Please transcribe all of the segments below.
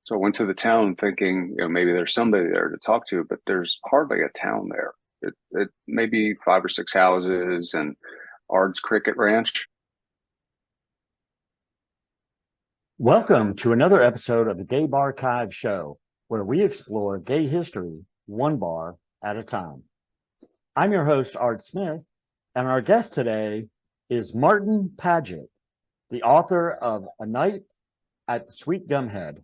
So I went to the town thinking, maybe there's somebody there to talk to, but there's hardly a town there. It maybe five or six houses and Ard's Cricket Ranch. Welcome to another episode of the Gay Barchives Show, where we explore gay history one bar at a time. I'm your host, Art Smith, and our guest today is Martin Padgett, the author of A Night at the Sweet Gumhead.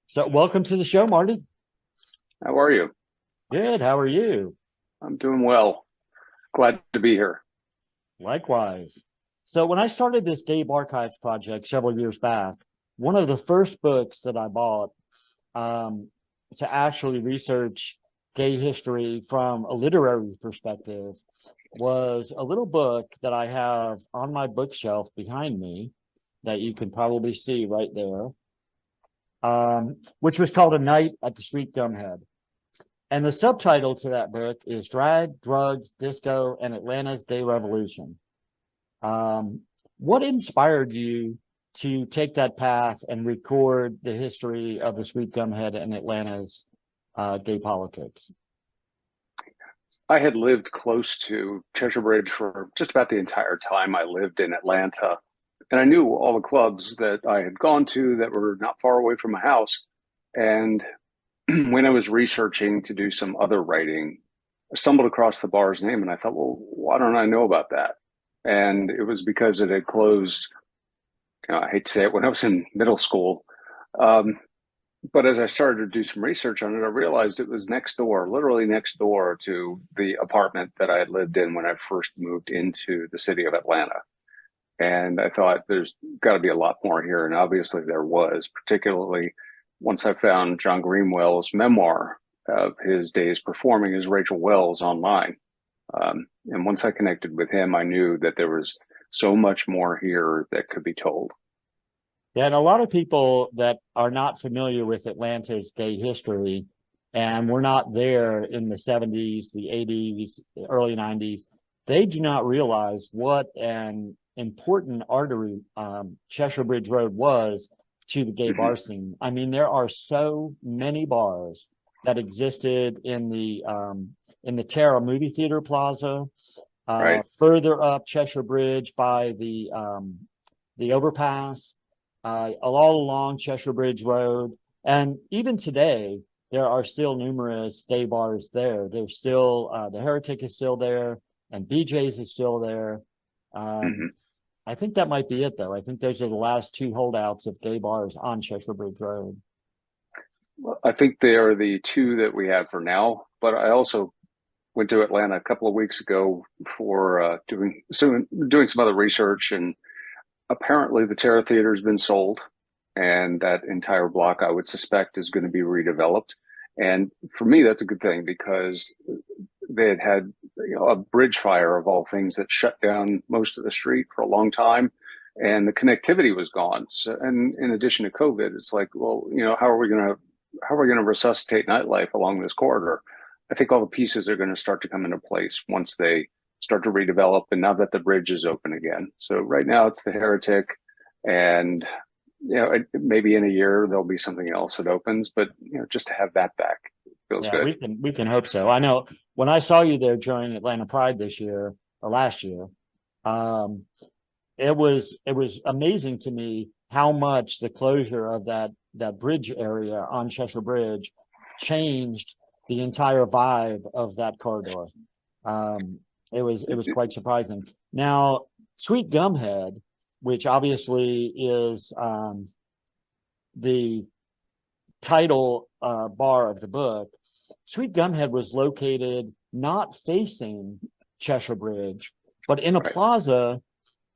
So welcome to the show, Marty. How are you? Good. How are you? I'm doing well. Glad to be here. Likewise. So when I started this Gay Barchives project several years back, one of the first books that I bought to actually research gay history from a literary perspective was a little book that I have on my bookshelf behind me that you can probably see right there, which was called A Night at the Sweet Gumhead. And the subtitle to that book is Drag, Drugs, Disco, and Atlanta's Gay Revolution. What inspired you to take that path and record the history of the Sweet Gumhead and Atlanta's gay politics? I had lived close to Cheshire Bridge for just about the entire time I lived in Atlanta. And I knew all the clubs that I had gone to that were not far away from my house. And when I was researching to do some other writing, I stumbled across the bar's name and I thought, well, why don't I know about that? And it was because it had closed, I hate to say it, when I was in middle school. But as I started to do some research on it, I realized it was next door, literally next door to the apartment that I had lived in when I first moved into the city of Atlanta. And I thought there's got to be a lot more here. And obviously there was, particularly once I found John Greenwell's memoir of his days performing as Rachel Wells online. And once I connected with him, I knew that there was so much more here that could be told. Yeah, and a lot of people that are not familiar with Atlanta's gay history, and we're not there in the 70s, the 80s, the early 90s, they do not realize what an important artery Cheshire Bridge Road was to the gay bar scene. I mean, there are so many bars that existed in the Terra movie theater plaza, Right. further up Cheshire Bridge by the overpass, all along Cheshire Bridge Road. And even today, there are still numerous gay bars there. There's still, the Heretic is still there, and BJ's is still there. Mhm. I think that might be it, though. I think those are the last two holdouts of gay bars on Cheshire Bridge Road. Well, I think they are the two that we have for now, but I also went to Atlanta a couple of weeks ago for doing some other research, and apparently the Terra Theater has been sold, and that entire block I would suspect is going to be redeveloped. And for me, that's a good thing because they had a bridge fire of all things that shut down most of the street for a long time, and the connectivity was gone. So, and in addition to COVID, it's like, well, how are we going to resuscitate nightlife along this corridor? I think all the pieces are going to start to come into place once they start to redevelop, and now that the bridge is open again. So right now it's the Heretic, and maybe in a year there'll be something else that opens, but just to have that back feels Yeah, good. we can hope so. I know when I saw you there during Atlanta Pride this year or last year, um, it was amazing to me how much the closure of that bridge area on Cheshire Bridge changed the entire vibe of that corridor. It was quite surprising. Now, Sweet Gumhead, which obviously is the title bar of the book, Sweet Gumhead was located not facing Cheshire Bridge, but in a Right. plaza.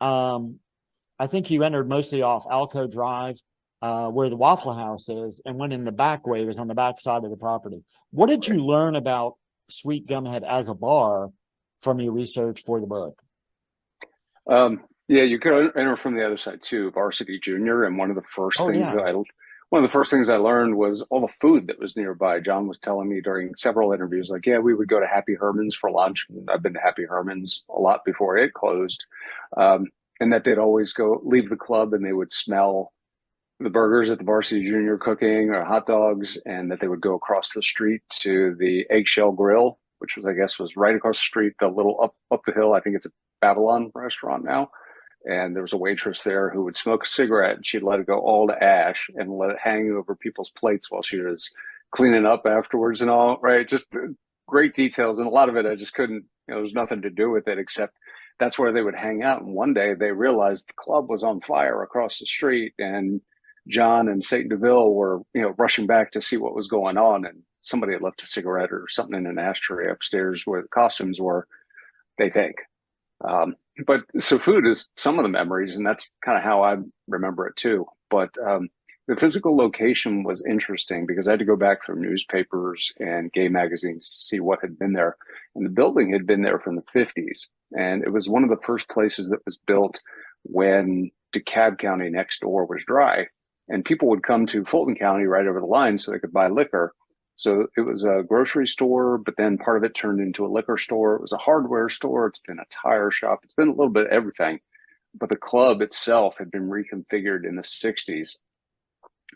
I think you entered mostly off Alco Drive, where the Waffle House is, and went in the back way. It was on the back side of the property. What did you learn about Sweet Gumhead as a bar from your research for the book? Yeah, you could enter from the other side too, Varsity Junior. And Oh yeah, one of the first things I learned was all the food that was nearby. John was telling me during several interviews, like, yeah, we would go to Happy Herman's for lunch. I've been to Happy Herman's a lot before it closed. And that they'd always leave the club and they would smell the burgers at the Varsity Junior cooking or hot dogs, and that they would go across the street to the Eggshell Grill, which was, I guess, was right across the street, the little up the hill. I think it's a Babylon restaurant now. And there was a waitress there who would smoke a cigarette, and she'd let it go all to ash and let it hang over people's plates while she was cleaning up afterwards and all, right? Just great details. And a lot of it, I just couldn't, there was nothing to do with it except that's where they would hang out. And one day they realized the club was on fire across the street, and John and Satan DeVille were, rushing back to see what was going on. And somebody had left a cigarette or something in an ashtray upstairs where the costumes were, they think. But so food is some of the memories, and that's kind of how I remember it too. But the physical location was interesting because I had to go back through newspapers and gay magazines to see what had been there. And the building had been there from the 50s. And it was one of the first places that was built when DeKalb County next door was dry. And people would come to Fulton County right over the line so they could buy liquor. So it was a grocery store, but then part of it turned into a liquor store. It was a hardware store. It's been a tire shop. It's been a little bit of everything. But the club itself had been reconfigured in the 60s.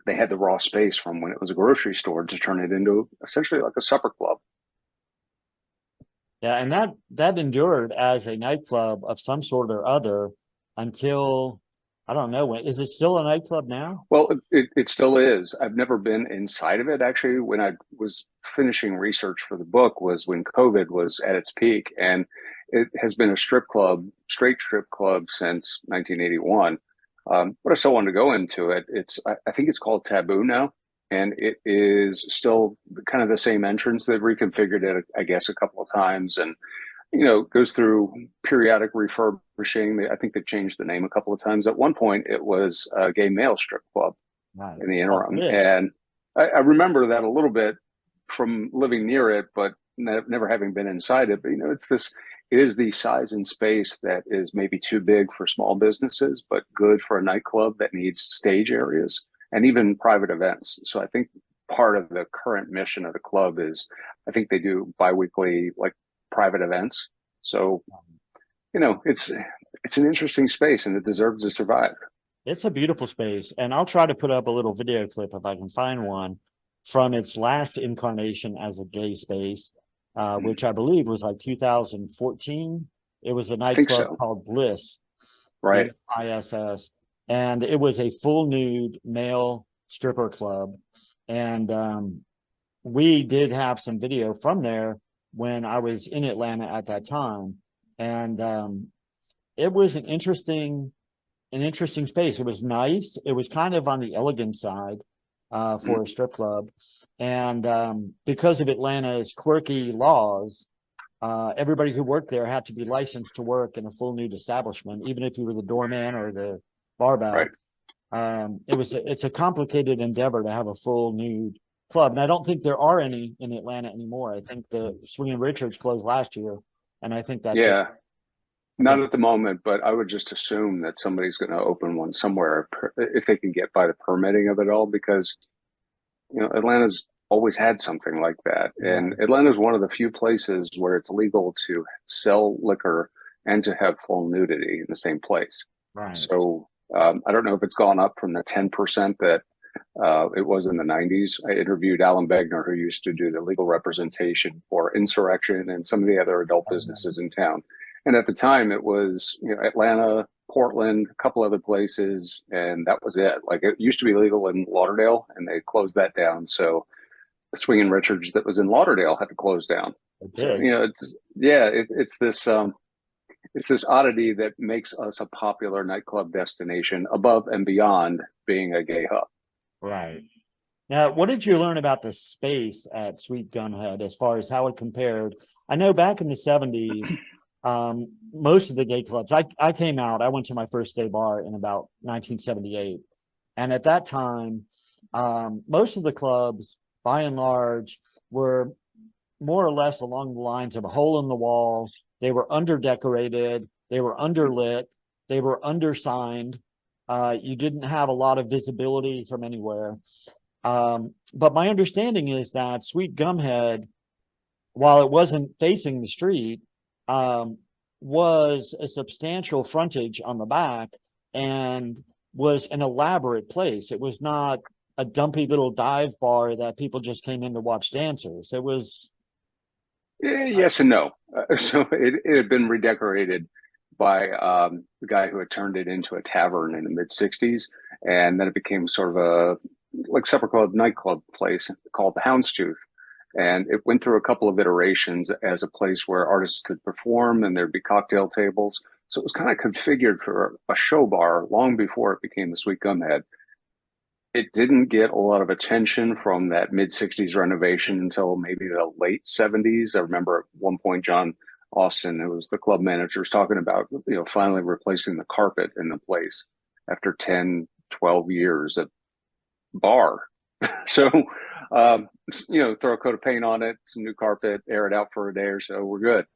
They had the raw space from when it was a grocery store to turn it into essentially like a supper club. Yeah, and that endured as a nightclub of some sort or other until, I don't know, when is it still a nightclub now? Well, it still is. I've never been inside of it. Actually, when I was finishing research for the book was when COVID was at its peak, and it has been a strip club, straight strip club since 1981. But I still wanted to go into it. I think it's called Taboo now, and it is still kind of the same entrance. They've reconfigured it, I guess, a couple of times, and goes through periodic refurbishing. I think they changed the name a couple of times. At one point, it was a gay male strip club in the interim. And I remember that a little bit from living near it, but never having been inside it. But, it is the size and space that is maybe too big for small businesses, but good for a nightclub that needs stage areas and even private events. So I think part of the current mission of the club is, I think they do biweekly, like, private events. So, it's an interesting space, and it deserves to survive. It's a beautiful space, and I'll try to put up a little video clip if I can find one from its last incarnation as a gay space, which I believe was like 2014. It was a nightclub called Bliss, right? ISS, and it was a full nude male stripper club, and we did have some video from there when I was in Atlanta at that time. And it was an interesting space. It was nice. It was kind of on the elegant side for a strip club. And because of Atlanta's quirky laws, everybody who worked there had to be licensed to work in a full nude establishment, even if you were the doorman or the barback. Right. It's a complicated endeavor to have a full nude club, and I don't think there are any in Atlanta anymore. I think the Swingin' Richards closed last year, and I think that's it. Not at the moment, but I would just assume that somebody's going to open one somewhere if they can get by the permitting of it all, because Atlanta's always had something like that, and Atlanta's one of the few places where it's legal to sell liquor and to have full nudity in the same place. Right. So I don't know if it's gone up from the 10% that it was in the 90s. I interviewed Alan Begner, who used to do the legal representation for Insurrection and some of the other adult businesses in town. And at the time, it was Atlanta, Portland, a couple other places, and that was it. Like, it used to be legal in Lauderdale, and they closed that down. So Swingin' Richards that was in Lauderdale had to close down. So, it's this oddity that makes us a popular nightclub destination above and beyond being a gay hub. Right. Now, what did you learn about the space at Sweet Gumhead as far as how it compared? I know back in the 70s, most of the gay clubs, I came out, I went to my first gay bar in about 1978. And at that time, most of the clubs, by and large, were more or less along the lines of a hole in the wall. They were under-decorated. They were underlit. They were undersigned. You didn't have a lot of visibility from anywhere. But my understanding is that Sweet Gumhead, while it wasn't facing the street, was a substantial frontage on the back, and was an elaborate place. It was not a dumpy little dive bar that people just came in to watch dancers. It was Yes and no. So it had been redecorated by the guy who had turned it into a tavern in the mid '60s, and then it became sort of a like separate called nightclub place called the Houndstooth. And it went through a couple of iterations as a place where artists could perform and there'd be cocktail tables. So it was kind of configured for a show bar long before it became the Sweet Gumhead. It didn't get a lot of attention from that mid '60s renovation until maybe the late '70s. I remember at one point John Austin, who was the club manager, was talking about, finally replacing the carpet in the place after 10, 12 years at bar. So, throw a coat of paint on it, some new carpet, air it out for a day or so, we're good.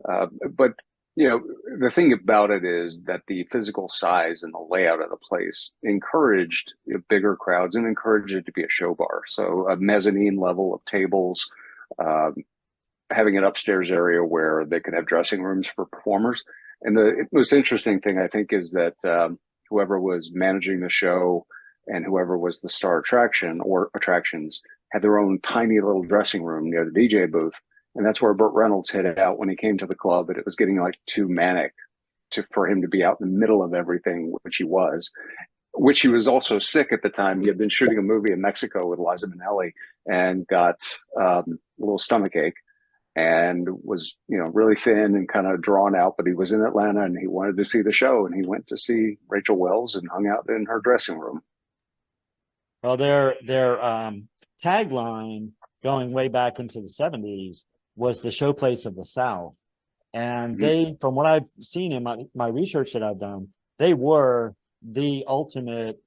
But the thing about it is that the physical size and the layout of the place encouraged bigger crowds and encouraged it to be a show bar. So a mezzanine level of tables, um, having an upstairs area where they could have dressing rooms for performers. And the most interesting thing I think is that whoever was managing the show and whoever was the star attraction or attractions had their own tiny little dressing room near the DJ booth, and that's where Burt Reynolds hid out when he came to the club. And it was getting like too manic for him to be out in the middle of everything, which he was also sick at the time. He had been shooting a movie in Mexico with Liza Minnelli and got a little stomach ache and was, really thin and kind of drawn out. But he was in Atlanta and he wanted to see the show, and he went to see Rachel Wells and hung out in her dressing room. well, their tagline going way back into the '70s was the showplace of the South. And Mhm. they, from what I've seen in my research that I've done, they were the ultimate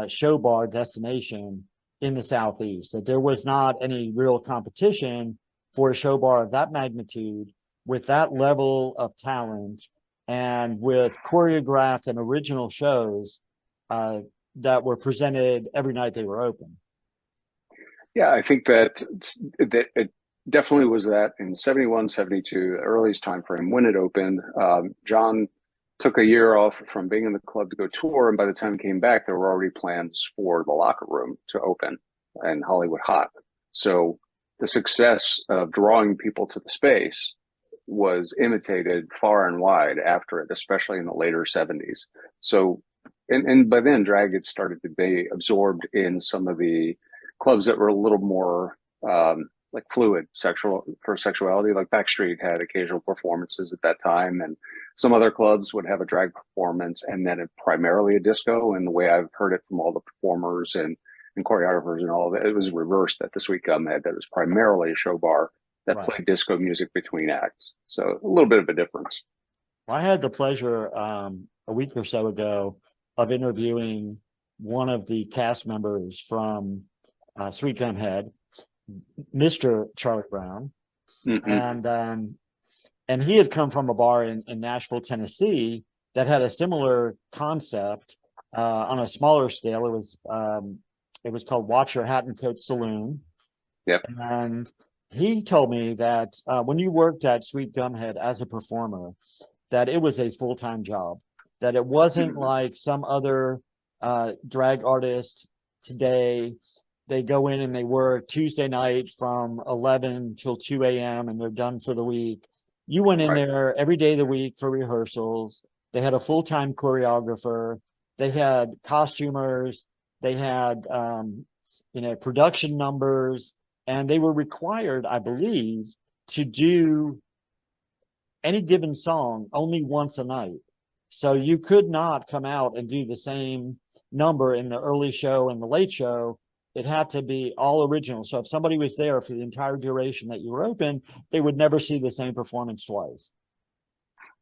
show bar destination in the Southeast. That there was not any real competition for a show bar of that magnitude with that level of talent and with choreographed and original shows uh, that were presented every night they were open. Yeah, I think that it definitely was that in '71, '72, the earliest time frame when it opened. John took a year off from being in the club to go tour, and by the time he came back, there were already plans for the locker room to open in Hollywood Hot. So the success of drawing people to the space was imitated far and wide after it, especially in the later '70s. So, and by then, drag had started to be absorbed in some of the clubs that were a little more like fluid sexuality. Like Backstreet had occasional performances at that time, and some other clubs would have a drag performance and then primarily a disco. And the way I've heard it from all the performers and choreographers and all of it, it was reversed at the Sweet Gumhead. That was primarily a show bar that Right. played disco music between acts. So a little bit of a difference. I had the pleasure a week or so ago of interviewing one of the cast members from Sweet Gumhead, Mr. Charlie Brown, Hmm. and he had come from a bar in Nashville, Tennessee, that had a similar concept on a smaller scale. It was called Watch Your Hat and Coat Saloon, Yep. and he told me that when you worked at Sweet Gumhead as a performer, that it was a full-time job, that it wasn't Mhm. like some other drag artist today. They go in and they work Tuesday night from 11 till 2 a.m. and they're done for the week. You went in Right. there every day of the week for rehearsals. They had a full-time choreographer. They had costumers. They had, production numbers, and they were required, I believe, to do any given song only once a night. So you could not come out and do the same number in the early show and the late show. It had to be all original. So if somebody was there for the entire duration that you were open, they would never see the same performance twice.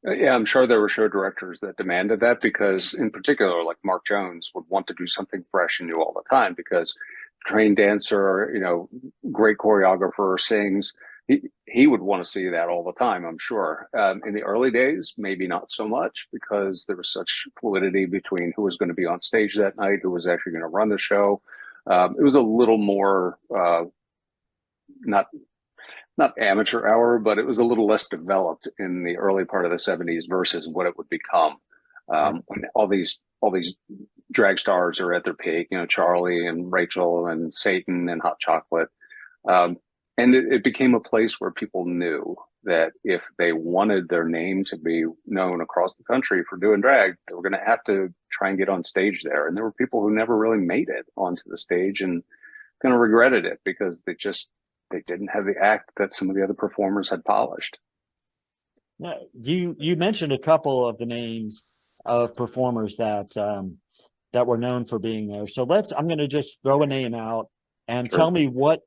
Yeah, I'm sure there were show directors that demanded that because, in particular, like Mark Jones would want to do something fresh and new all the time because trained dancer, great choreographer, sings. He would want to see that all the time, I'm sure. In the early days, maybe not so much because there was such fluidity between who was going to be on stage that night, who was actually going to run the show. It was a little more not not amateur hour, but it was a little less developed in the early part of the '70s versus what it would become. Right. When all these drag stars are at their peak, Charlie and Rachel and Satan and Hot Chocolate. Um, and it became a place where people knew that if they wanted their name to be known across the country for doing drag, they were going to have to try and get on stage there. And there were people who never really made it onto the stage and kind of regretted it because they didn't have the act that some of the other performers had polished. Yeah, you mentioned a couple of the names of performers that were known for being there. So I'm going to just throw a name out and Sure. tell me what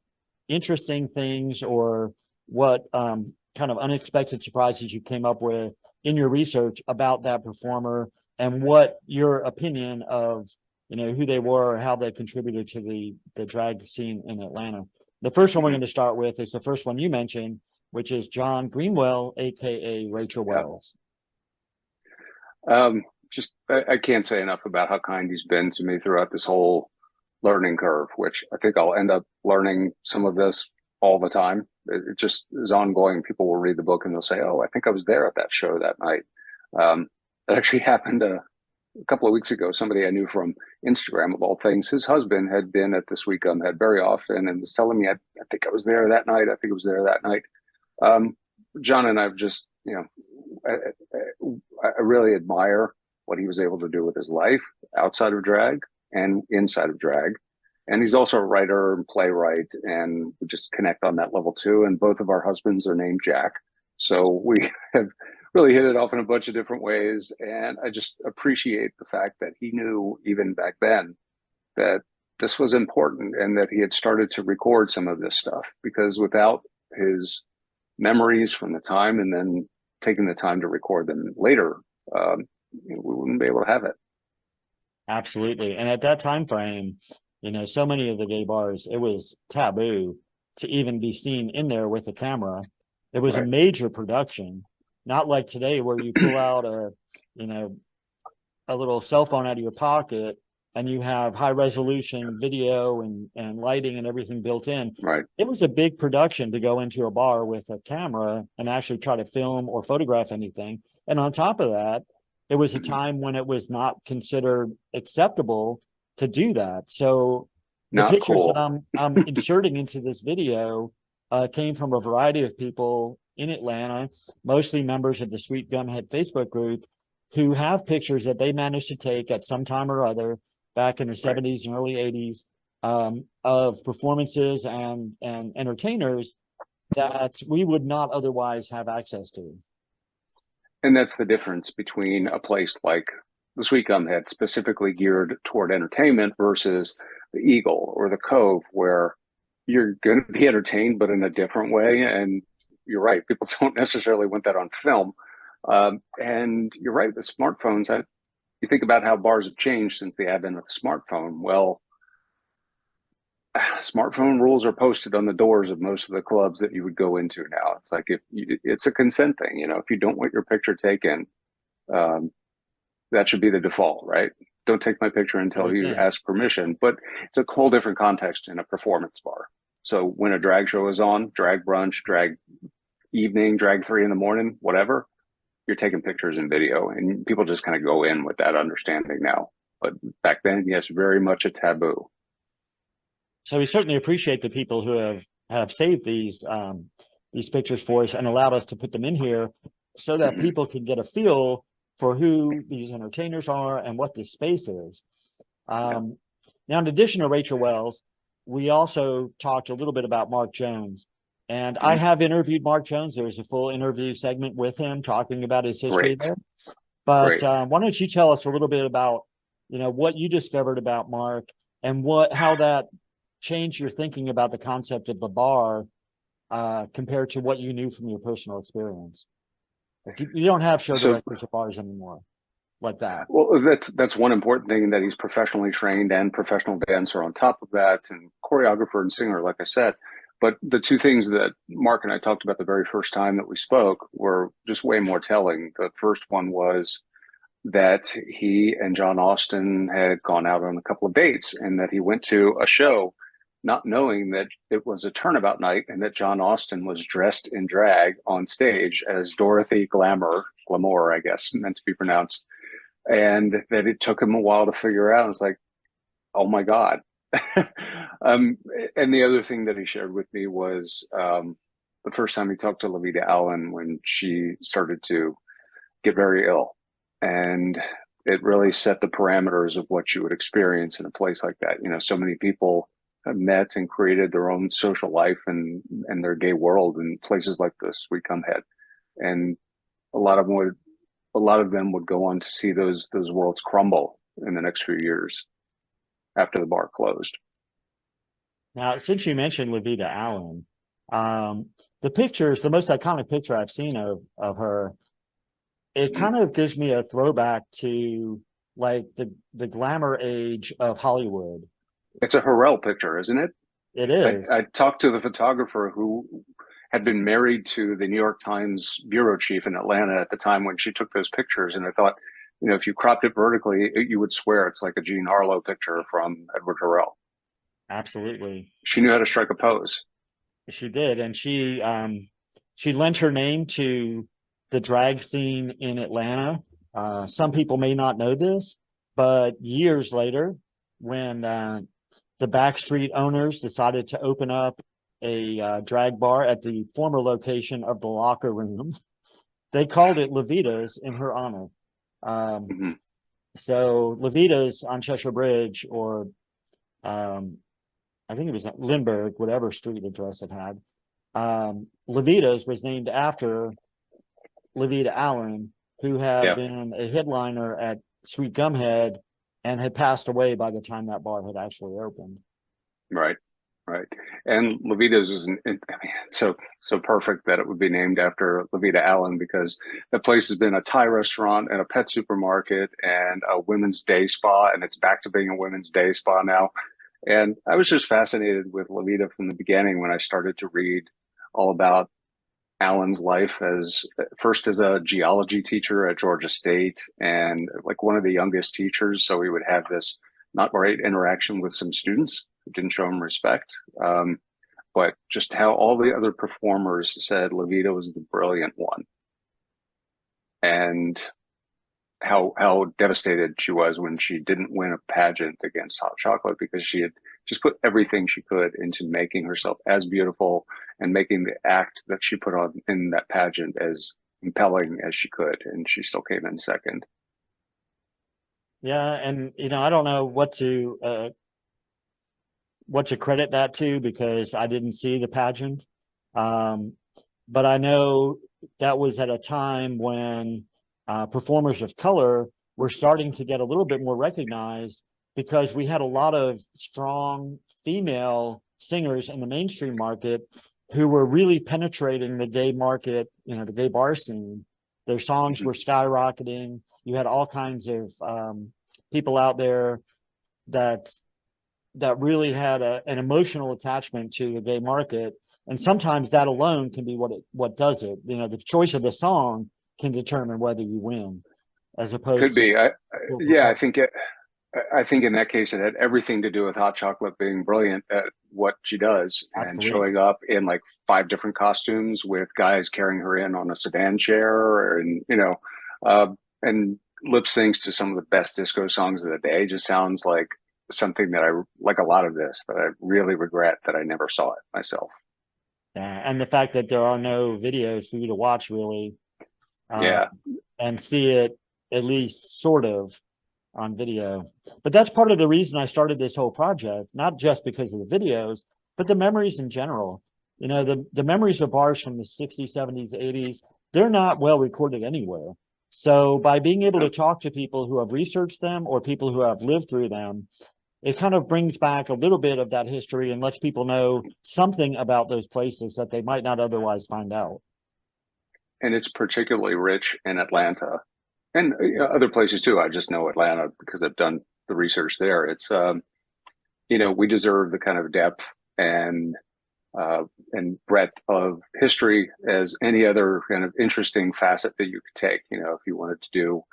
interesting things or what kind of unexpected surprises you came up with in your research about that performer and what your opinion of who they were, how they contributed to the drag scene in Atlanta. The first one we're going to start with is the first one you mentioned, which is John Greenwell, aka Rachel Wells. I can't say enough about how kind he's been to me throughout this whole learning curve, which I think I'll end up learning some of this all the time. It just is ongoing. People will read the book and they'll say, "Oh, I think I was there at that show that night." That actually happened a couple of weeks ago. Somebody I knew from Instagram, of all things, his husband had been at the Sweet Gumhead very often and was telling me, I think I was there that night. I think I was there that night. John and I've just, I really admire what he was able to do with his life outside of drag and inside of drag. And he's also a writer and playwright, and we just connect on that level too. And both of our husbands are named Jack. So we have really hit it off in a bunch of different ways. And I just appreciate the fact that he knew even back then that this was important and that he had started to record some of this stuff, because without his memories from the time and then taking the time to record them later, we wouldn't be able to have it. Absolutely. And at that time frame, so many of the gay bars, it was taboo to even be seen in there with a camera. It was a major production, not like today where you pull out a little cell phone out of your pocket and you have high resolution video and lighting and everything built in. Right. It was a big production to go into a bar with a camera and actually try to film or photograph anything. And on top of that, it was a time when it was not considered acceptable to do that. So the Not pictures cool. that I'm inserting into this video came from a variety of people in Atlanta, mostly members of the Sweet Gumhead Facebook group, who have pictures that they managed to take at some time or other back in the 70s and early 80s of performances and entertainers that we would not otherwise have access to. And that's the difference between a place like the Sweet Gumhead, specifically geared toward entertainment, versus the Eagle or the Cove, where you're going to be entertained, but in a different way. And you're right, people don't necessarily want that on film. And you're right, the smartphones, you think about how bars have changed since the advent of the smartphone. Well, smartphone rules are posted on the doors of most of the clubs that you would go into now. It's like it's a consent thing. If you don't want your picture taken, that should be the default, right? Don't take my picture until you ask permission. But it's a whole different context in a performance bar. So when a drag show is on, drag brunch, drag evening, drag 3 in the morning, whatever, you're taking pictures and video, and people just kind of go in with that understanding now. But back then, yes, very much a taboo. So we certainly appreciate the people who have saved these pictures for us and allowed us to put them in here so that people can get a feel for who these entertainers are and what this space is. Now, in addition to Rachel Wells, we also talked a little bit about Mark Jones. And I have interviewed Mark Jones. There's a full interview segment with him talking about his history there. But why don't you tell us a little bit about, what you discovered about Mark and how that changed your thinking about the concept of the bar compared to what you knew from your personal experience. Like you don't have show directors at bars anymore like that. Well, that's one important thing, that he's professionally trained and professional dancer on top of that, and choreographer and singer, like I said. But the two things that Mark and I talked about the very first time that we spoke were just way more telling. The first one was that he and John Austin had gone out on a couple of dates, and that he went to a show not knowing that it was a turnabout night and that John Austin was dressed in drag on stage as Dorothy Glamour, I guess, meant to be pronounced. and that it took him a while to figure out. It's like, oh my God. um, and the other thing that he shared with me was the first time he talked to Levita Allen when she started to get very ill. And it really set the parameters of what you would experience in a place like that. You know, so many people have met and created their own social life and their gay world in places like the Sweet Gumhead. And a lot of them would go on to see those worlds crumble in the next few years after the bar closed. Now, since you mentioned Levita Allen, the pictures, the most iconic picture I've seen of her, it kind of gives me a throwback to like the glamour age of Hollywood. It's a Hurrell picture, isn't it? It I, is. I talked to the photographer who had been married to the New York Times bureau chief in Atlanta at the time when she took those pictures. And I thought, you know, if you cropped it vertically, you would swear it's like a Jean Harlow picture from Edward Hurrell. Absolutely. She knew how to strike a pose. She did. And she lent her name to the drag scene in Atlanta. Some people may not know this, but years later, when the Backstreet owners decided to open up a drag bar at the former location of the locker room, they called it Levita's in her honor. Mm-hmm. So Levita's on Cheshire Bridge, or I think it was Lindbergh, whatever street address it had. Levita's was named after Levita Allen, who had been a headliner at Sweet Gumhead and had passed away by the time that bar had actually opened. Right, right. And Levita's is I mean, it's so perfect that it would be named after Levita Allen because the place has been a Thai restaurant and a pet supermarket and a women's day spa, and it's back to being a women's day spa now. And I was just fascinated with Levita from the beginning when I started to read all about Allen's life as first as a geology teacher at Georgia State and like one of the youngest teachers. So he would have this not great interaction with some students who didn't show him respect. But just how all the other performers said Levita was the brilliant one. And how devastated she was when she didn't win a pageant against Hot Chocolate because she had just put everything she could into making herself as beautiful and making the act that she put on in that pageant as compelling as she could, and she still came in second. Yeah, and I don't know what to credit that to because I didn't see the pageant, but I know that was at a time when performers of color were starting to get a little bit more recognized because we had a lot of strong female singers in the mainstream market who were really penetrating the gay market, the gay bar scene. Their songs were skyrocketing. You had all kinds of people out there that really had an emotional attachment to the gay market. And sometimes that alone can be what does it. The choice of the song can determine whether you win, as opposed Could be. Yeah, to I think in that case it had everything to do with Hot Chocolate being brilliant at what she does and absolutely. showing up in like 5 different costumes with guys carrying her in on a sedan chair and and lip syncs to some of the best disco songs of the day. Just sounds like something that I like a lot of this that I really regret that I never saw it myself. Yeah, and the fact that there are no videos for you to watch really, Yeah. and see it at least sort of on video. But that's part of the reason I started this whole project, not just because of the videos, but the memories in general. The memories of bars from the 60s, 70s, 80s, they're not well recorded anywhere. So by being able to talk to people who have researched them or people who have lived through them, it kind of brings back a little bit of that history and lets people know something about those places that they might not otherwise find out. And it's particularly rich in Atlanta and other places too. I just know Atlanta because I've done the research there. It's we deserve the kind of depth and breadth of history as any other kind of interesting facet that you could take. If you wanted to do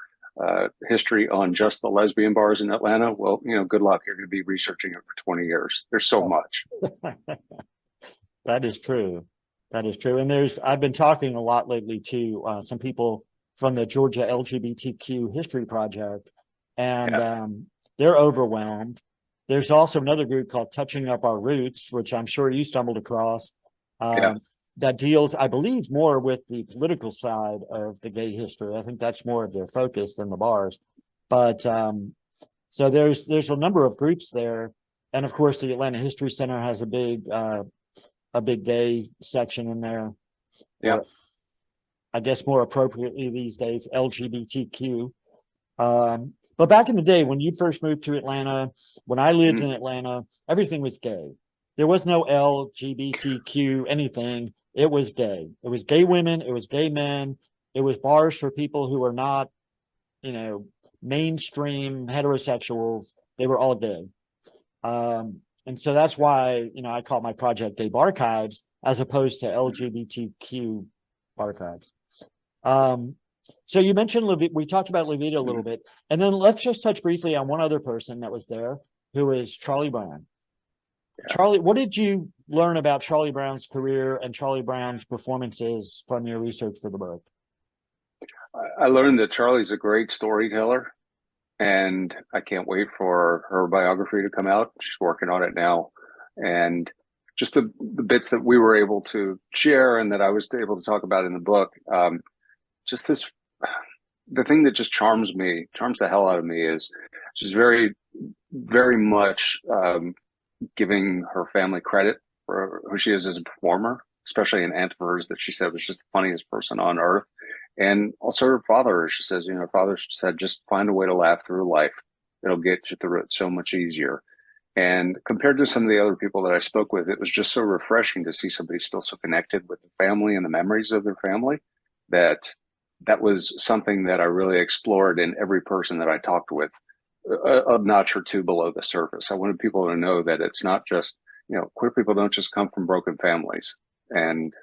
history on just the lesbian bars in Atlanta, well, good luck. You're going to be researching it for 20 years. There's so much. That is true. That is true. And I've been talking a lot lately to some people from the Georgia LGBTQ History Project, and Yeah. they're overwhelmed. There's also another group called Touching Up Our Roots, which I'm sure you stumbled across, Yeah. that deals, I believe, more with the political side of the gay history. I think that's more of their focus than the bars. But so there's a number of groups there, and of course, the Atlanta History Center has a big gay section in there, Yeah. or I guess more appropriately these days, LGBTQ. But back in the day, when you first moved to Atlanta, when I lived Mhm. in Atlanta, everything was gay. There was no LGBTQ anything. It was gay. It was gay women. It was gay men. It was bars for people who are not, you know, mainstream heterosexuals. They were all gay. And so that's why, I call my project Gay Barchives as opposed to LGBTQ Barchives. Um, so you mentioned we talked about Levita a little Mhm. bit, and then let's just touch briefly on one other person that was there, who is Charlie Brown. Yeah. Charlie, what did you learn about Charlie Brown's career and Charlie Brown's performances from your research for the book? I learned that Charlie's a great storyteller, and I can't wait for her biography to come out. She's working on it now. And just the bits that we were able to share and that I was able to talk about in the book, just this, the thing that just charms the hell out of me is she's very, very much giving her family credit for who she is as a performer, especially an aunt of hers that she said was just the funniest person on earth. And also her father, she says, her father said, just find a way to laugh through life. It'll get you through it so much easier. And compared to some of the other people that I spoke with, it was just so refreshing to see somebody still so connected with the family and the memories of their family that that was something that I really explored in every person that I talked with, a notch or two below the surface. I wanted people to know that it's not just, queer people don't just come from broken families. And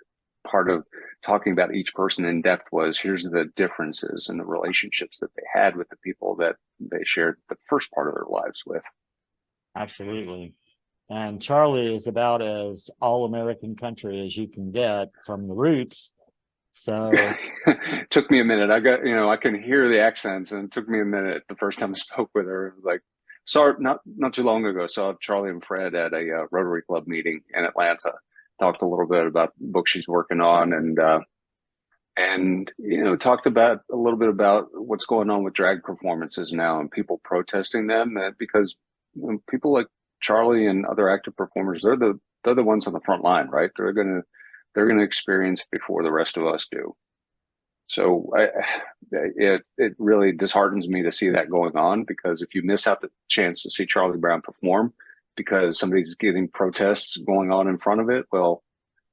part of talking about each person in depth was here's the differences in the relationships that they had with the people that they shared the first part of their lives with. Absolutely. And Charlie is about as all-American country as you can get from the roots. So Took me a minute. I can hear the accents, and it took me a minute the first time I spoke with her. It was like, sorry, not too long ago, saw Charlie and Fred at a Rotary Club meeting in Atlanta. Talked a little bit about the book she's working on, and talked about a little bit about what's going on with drag performances now and people protesting them, because people like Charlie and other active performers, they're the ones on the front line, right? They're gonna experience it before the rest of us do. So it really disheartens me to see that going on, because if you miss out the chance to see Charlie Brown perform because somebody's getting protests going on in front of it, well,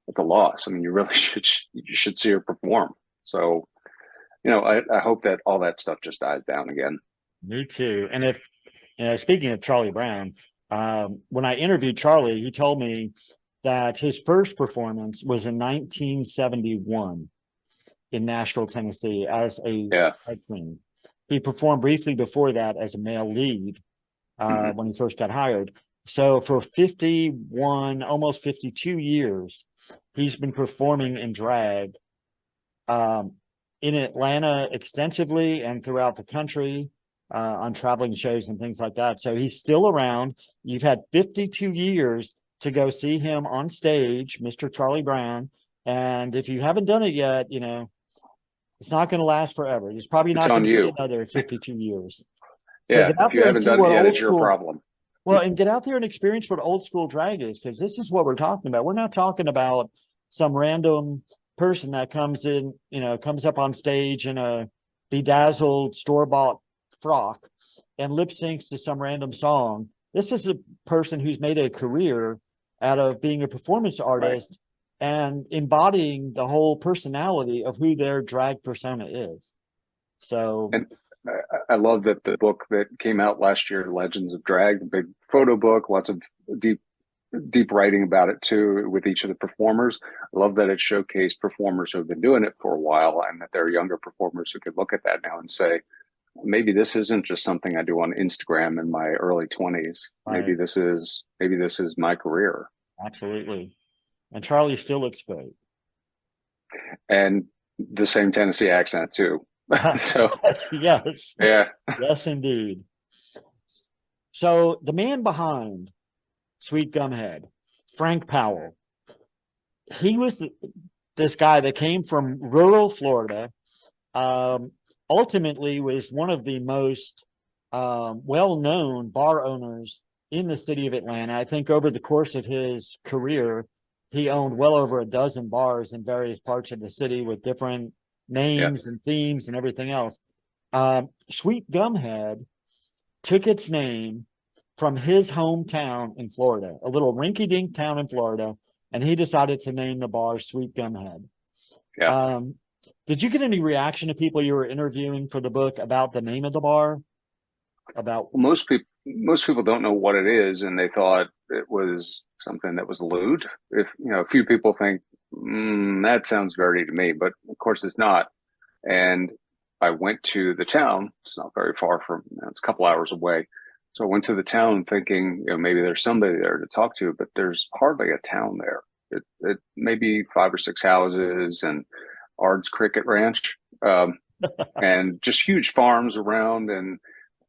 it's a loss. I mean, you should see her perform. So I hope that all that stuff just dies down again. me too. And if speaking of Charlie Brown, when I interviewed Charlie, he told me that his first performance was in 1971 in Nashville, Tennessee, as a Yeah. drag queen. He performed briefly before that as a male lead Hmm. when he first got hired. So for 51, almost 52 years, he's been performing in drag um, in Atlanta extensively and throughout the country on traveling shows and things like that. So he's still around. You've had 52 years to go see him on stage, Mr. Charlie Brown. And if you haven't done it yet, it's not going to last forever. There's probably It's not on going to be you. another 52 years. So Yeah. get If out you there and haven't see done it what yet, old it's your school, problem. well, and get out there and experience what old school drag is, because this is what we're talking about. We're not talking about some random person that comes in, comes up on stage in a bedazzled store-bought frock and lip syncs to some random song. This is a person who's made a career out of being a performance Right. artist and embodying the whole personality of who their drag persona is. So And I love that the book that came out last year, Legends of Drag, the big photo book, lots of deep deep writing about it too with each of the performers. I love that it showcased performers who have been doing it for a while, and that there are younger performers who could look at that now and say, maybe this isn't just something I do on Instagram in my early 20s. I Maybe this is my career. absolutely. And Charlie still looks great. And the same Tennessee accent too. So Yes, yeah, yes, indeed. So the man behind Sweet Gumhead, Frank Powell, he was this guy that came from rural Florida. Um, Ultimately, was one of the most well-known bar owners in the city of Atlanta. I think over the course of his career, he owned well over a dozen bars in various parts of the city with different yeah, names and themes and everything else. Sweet Gumhead took its name from his hometown in Florida, a little rinky-dink town in Florida, and he decided to name the bar Sweet Gumhead. yeah. Um, did you get any reaction to people you were interviewing for the book about the name of the bar? About Well, most people don't know what it is, and they thought it was something that was lewd. If a few people think that sounds dirty to me, but of course it's not. And I went to the town. It's not very far from. It's a couple hours away. So I went to the town thinking, maybe there's somebody there to talk to, but there's hardly a town there. It maybe 5 or 6 houses and Ard's Cricket Ranch, and just huge farms around and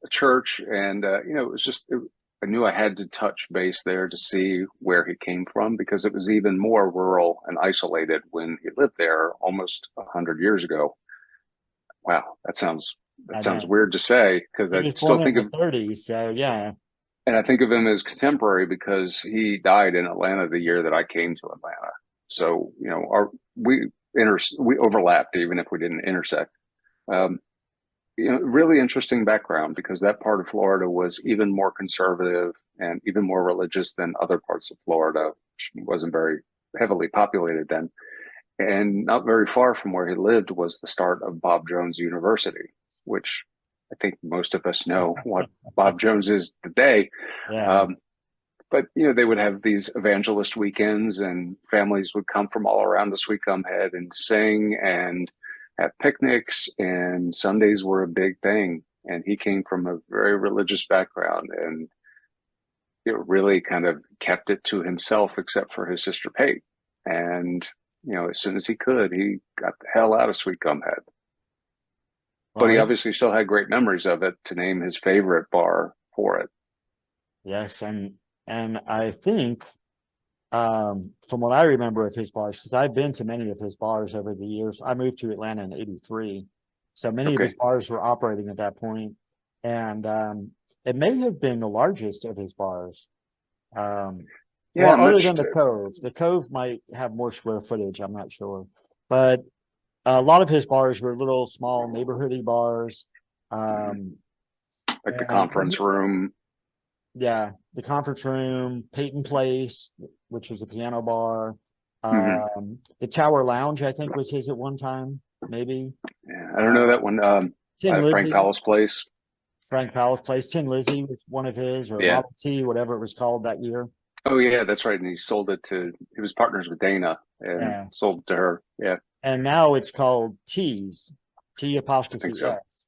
a church. And it was I knew I had to touch base there to see where he came from, because it was even more rural and isolated when he lived there almost 100 years ago. Wow, that I sounds know weird to say, because he I was still born in think the of, 30s, so yeah, and I think of him as contemporary because he died in Atlanta the year that I came to Atlanta. So we overlapped even if we didn't intersect. Um, really interesting background, because that part of Florida was even more conservative and even more religious than other parts of Florida, which wasn't very heavily populated then. And not very far from where he lived was the start of Bob Jones University, which I think most of us know what Bob Jones is today. yeah. Um, but they would have these evangelist weekends, and families would come from all around the Sweet Gumhead and sing and have picnics, and Sundays were a big thing. And he came from a very religious background, and it really kind of kept it to himself, except for his sister Pate. And as soon as he could, he got the hell out of Sweet Gumhead. But Well, he obviously still had great memories of it to name his favorite bar for it. yes, and I think from what I remember of his bars, because I've been to many of his bars over the years. I moved to Atlanta in '83, so many of his Okay. bars were operating at that point, and it may have been the largest of his bars. Um, Yeah, well, I'm other not than the sure. Cove, the Cove might have more square footage. I'm not sure, but a lot of his bars were little small neighborhoody bars. Um, Like the and conference room. yeah, the conference room, Peyton Place, which was a piano bar. Hmm. The Tower Lounge, I think, was his at one time, maybe. Yeah, I don't know Uh, that one. Tin Frank Lizzy, Powell's place. Frank Powell's Place. Tin Lizzy was one of his, or Yeah. Model T, whatever it was called that year. Oh, yeah, that's right. And he was partners with Dana and Yeah. sold it to her. Yeah, And now it's called T's, T I think apostrophe so. S.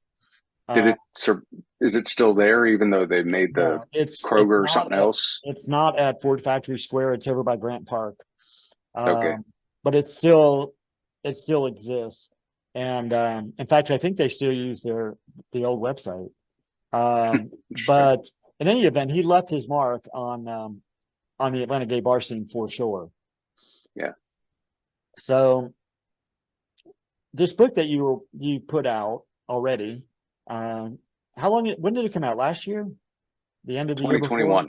Did Uh, it, is it still there, even though they made the no, it's Kroger or not something else? at Ford Factory Square. It's over by Grant Park. Okay. Um, but it still exists. And in fact, I think they still use the old website. Interesting. But in any event, he left his mark on the Atlanta gay bar scene for sure. Yeah. So this book that you put out already, uh, when did it come out? Last year? The end of the year before? 2021.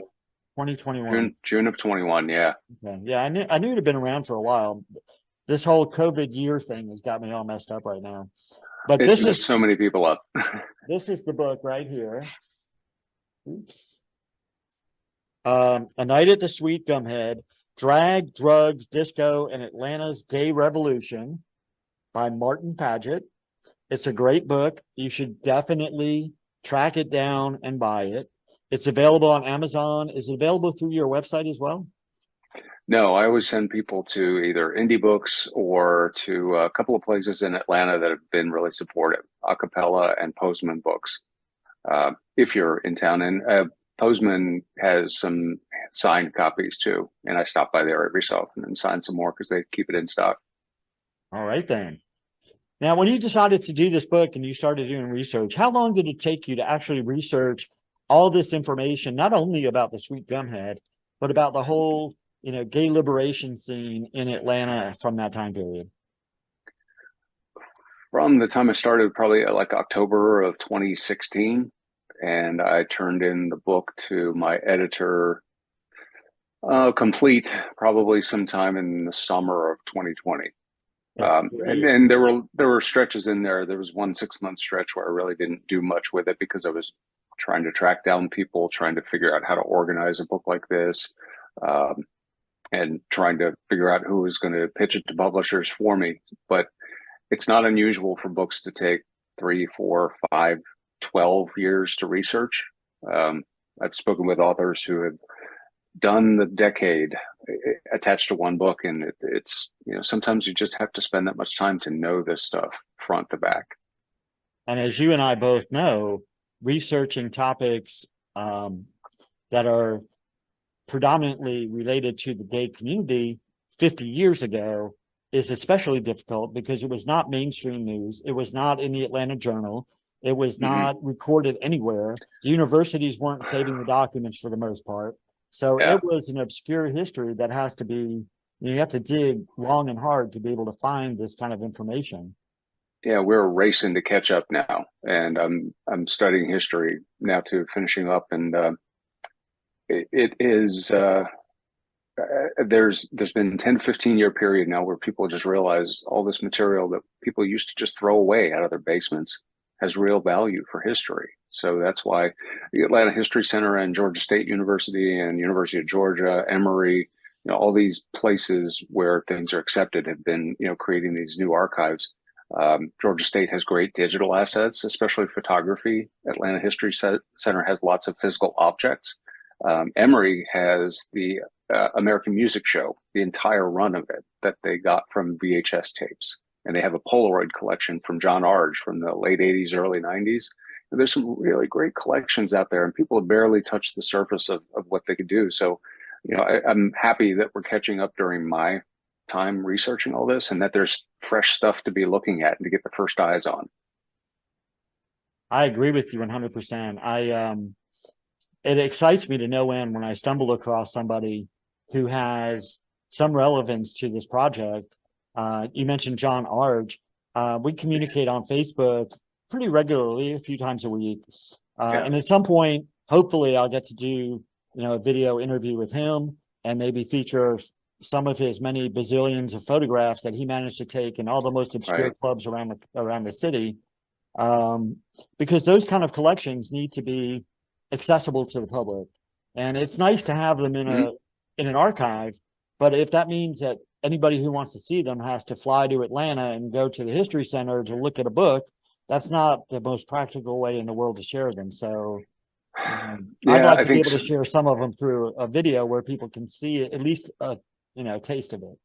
2021. June of 21. Yeah. Okay. Yeah, I knew it had been around for a while. This whole COVID year thing has got me all messed up right now. But It messed so many people up. this is the book right here. Oops. A Night at the Sweet Gumhead, Drag, Drugs, Disco, and Atlanta's Gay Revolution by Martin Padgett. It's a great book. You should definitely track it down and buy it. It's available on Amazon. Is it available through your website as well? No, I always send people to either indie books or to a couple of places in Atlanta that have been really supportive, Acapella and Postman Books. If you're in town, and Postman has some signed copies too, and I stop by there every so often and sign some more because they keep it in stock. All right then. Now, when you decided to do this book and you started doing research, how long did it take you to actually research all this information, not only about the Sweet Gumhead, but about the whole, gay liberation scene in Atlanta from that time period? From the time I started, probably like October of 2016, and I turned in the book to my editor, complete probably sometime in the summer of 2020. That's And great. then there were stretches in there. There was one 6 month stretch where I really didn't do much with it because I was trying to track down people, trying to figure out how to organize a book like this, um, and trying to figure out who was going to pitch it to publishers for me. But it's not unusual for books to take 3, 4, 5, 12 years to research. Um, I've spoken with authors who have done the decade attached to one book, and it's sometimes you just have to spend that much time to know this stuff front to back. And as you and I both know, researching topics that are predominantly related to the gay community 50 years ago is especially difficult because it was not mainstream news. It was not in the Atlanta Journal. It was Mm-hmm. not recorded anywhere. The universities weren't saving the documents for the most part. So Yeah, it was an obscure history that has to be, you have to dig long and hard to be able to find this kind of information. yeah, we're racing to catch up now, and I'm studying history now too, finishing up, and it is. There's been 10-15 year period now where people just realize all this material that people used to just throw away out of their basements has real value for history. So that's why the Atlanta History Center and Georgia State University and University of Georgia, Emory, all these places where things are accepted have been, creating these new archives. Georgia State has great digital assets, especially photography. Atlanta History Center has lots of physical objects. Emory has the American Music Show, the entire run of it that they got from VHS tapes. And they have a Polaroid collection from John Arge from the late 80s, early 90s. And there's some really great collections out there, and people have barely touched the surface of what they could do. So, I'm happy that we're catching up during my time researching all this and that there's fresh stuff to be looking at and to get the first eyes on. I agree with you 100%. It excites me to no end when I stumble across somebody who has some relevance to this project. You mentioned John Arge. We communicate on Facebook pretty regularly, a few times a week. Yeah, And at some point, hopefully I'll get to do, a video interview with him and maybe feature some of his many bazillions of photographs that he managed to take in all the most obscure right. clubs around the city. Um, because those kind of collections need to be accessible to the public. And it's nice to have them Mm-hmm. in an archive, but if that means that anybody who wants to see them has to fly to Atlanta and go to the History Center to look at a book, that's not the most practical way in the world to share them. So I'd Yeah, like I to be think able to so. share some of them through a video where people can see at least a taste of it.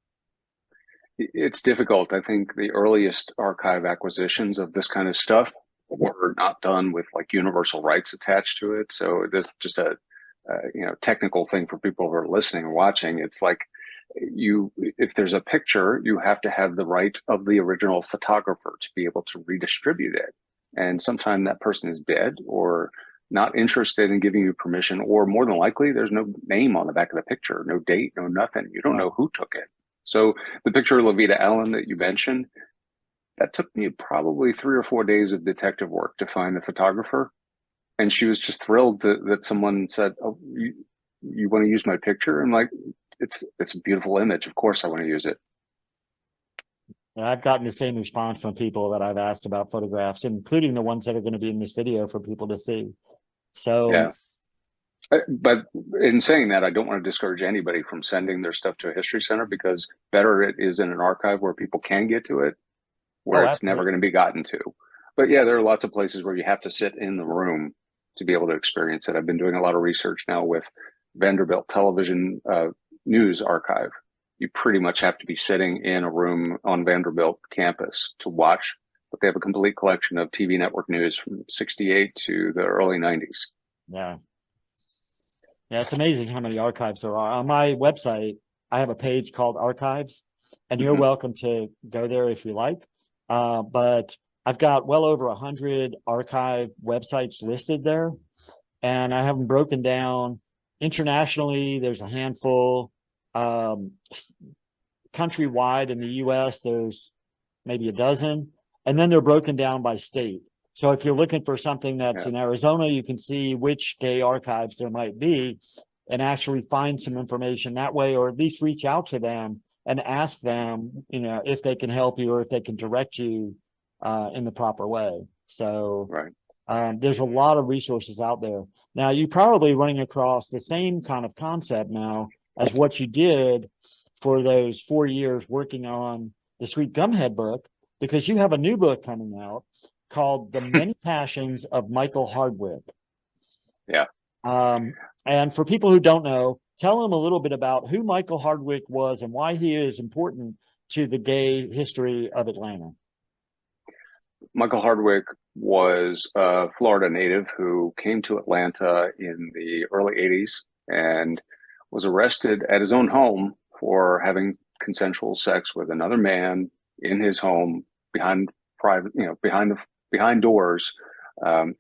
It's difficult. I think the earliest archive acquisitions of this kind of stuff were not done with like universal rights attached to it. So there's just a technical thing for people who are listening or watching. It's like if there's a picture, you have to have the right of the original photographer to be able to redistribute it. And sometimes that person is dead or not interested in giving you permission, or more than likely, there's no name on the back of the picture, no date, no nothing. You don't know Right. who took it. So the picture of Levita Allen that you mentioned, that took me probably 3 or 4 days of detective work to find the photographer. And she was just thrilled that someone said, "Oh, you want to use my picture?" And like, it's a beautiful image. Of course, I want to use it. And I've gotten the same response from people that I've asked about photographs, including the ones that are going to be in this video for people to see. So Yeah. But in saying that, I don't want to discourage anybody from sending their stuff to a history center, because better it is in an archive where people can get to it, where oh, it's never absolutely. going to be gotten to. But yeah, there are lots of places where you have to sit in the room to be able to experience it. I've been doing a lot of research now with Vanderbilt Television News Archive. You pretty much have to be sitting in a room on Vanderbilt campus to watch, but they have a complete collection of TV network news from 68 to the early 90s. Yeah. Yeah, it's amazing how many archives there are. On my website, I have a page called Archives, and you're Mm-hmm. welcome to go there if you like. But I've got well over 100 archive websites listed there, and I have them broken down internationally. There's a handful. Um, Countrywide in the US, there's maybe a dozen, and then they're broken down by state. So if you're looking for something that's Yeah. in Arizona, you can see which gay archives there might be and actually find some information that way, or at least reach out to them and ask them, if they can help you or if they can direct you in the proper way. So Right. there's a lot of resources out there. Now, you're probably running across the same kind of concept now as what you did for those 4 years working on the Sweet Gumhead book, because you have a new book coming out called The Many Passions of Michael Hardwick. Yeah. And for people who don't know, tell them a little bit about who Michael Hardwick was and why he is important to the gay history of Atlanta. Michael Hardwick was a Florida native who came to Atlanta in the early 80s and was arrested at his own home for having consensual sex with another man in his home behind behind doors.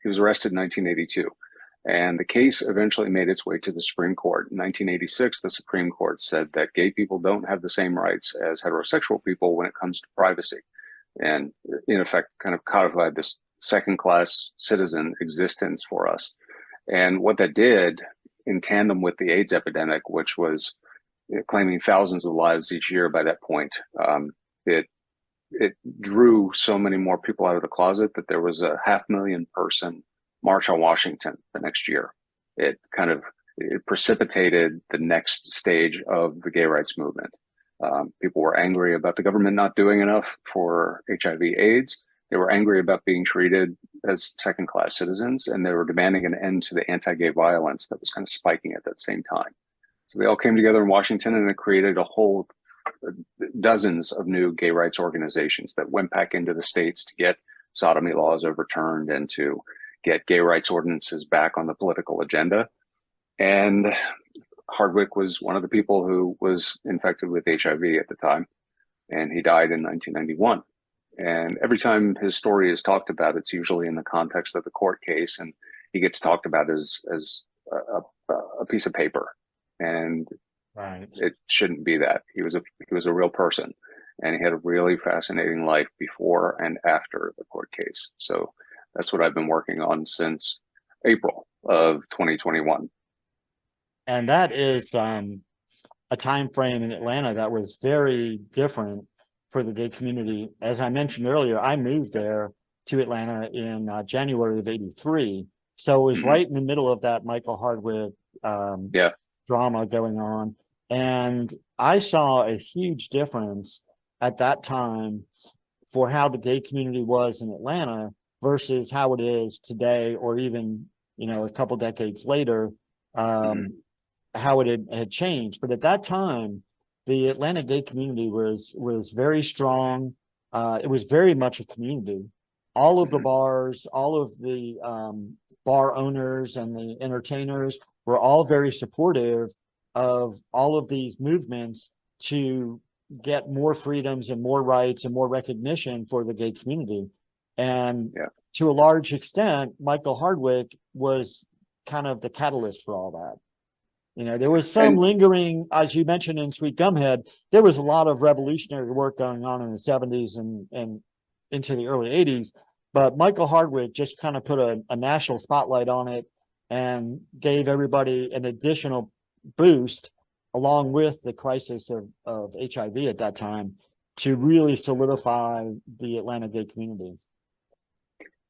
He was arrested in 1982. And the case eventually made its way to the Supreme Court. In 1986, the Supreme Court said that gay people don't have the same rights as heterosexual people when it comes to privacy, and in effect kind of codified this second class citizen existence for us. And what that did, in tandem with the AIDS epidemic, which was claiming thousands of lives each year by that point, it drew so many more people out of the closet that there was a 500,000 person march on Washington the next year. It precipitated the next stage of the gay rights movement. People were angry about the government not doing enough for HIV/AIDS. They were angry about being treated as second-class citizens, and they were demanding an end to the anti-gay violence that was kind of spiking at that same time. So they all came together in Washington, and it created a whole dozens of new gay rights organizations that went back into the states to get sodomy laws overturned and to get gay rights ordinances back on the political agenda. And Hardwick was one of the people who was infected with HIV at the time, and he died in 1991. And every time his story is talked about, it's usually in the context of the court case, and he gets talked about as a piece of paper. And Right. it shouldn't be that. He was a real person, and he had a really fascinating life before and after the court case. So that's what I've been working on since April of 2021. And that is a time frame in Atlanta that was very different for the gay community. As I mentioned earlier, I moved there to Atlanta in January of '83. So it was right in the middle of that Michael Hardwick drama going on. And I saw a huge difference at that time for how the gay community was in Atlanta versus how it is today, or even, a couple decades later, how it had changed. But at that time, the Atlanta gay community was very strong. It was very much a community. All of the bars, all of the bar owners and the entertainers were all very supportive of all of these movements to get more freedoms and more rights and more recognition for the gay community. And to a large extent, Michael Hardwick was kind of the catalyst for all that. There was some lingering, as you mentioned in Sweet Gumhead, there was a lot of revolutionary work going on in the 70s and into the early 80s. But Michael Hardwick just kind of put a national spotlight on it and gave everybody an additional boost, along with the crisis of HIV at that time, to really solidify the Atlanta gay community.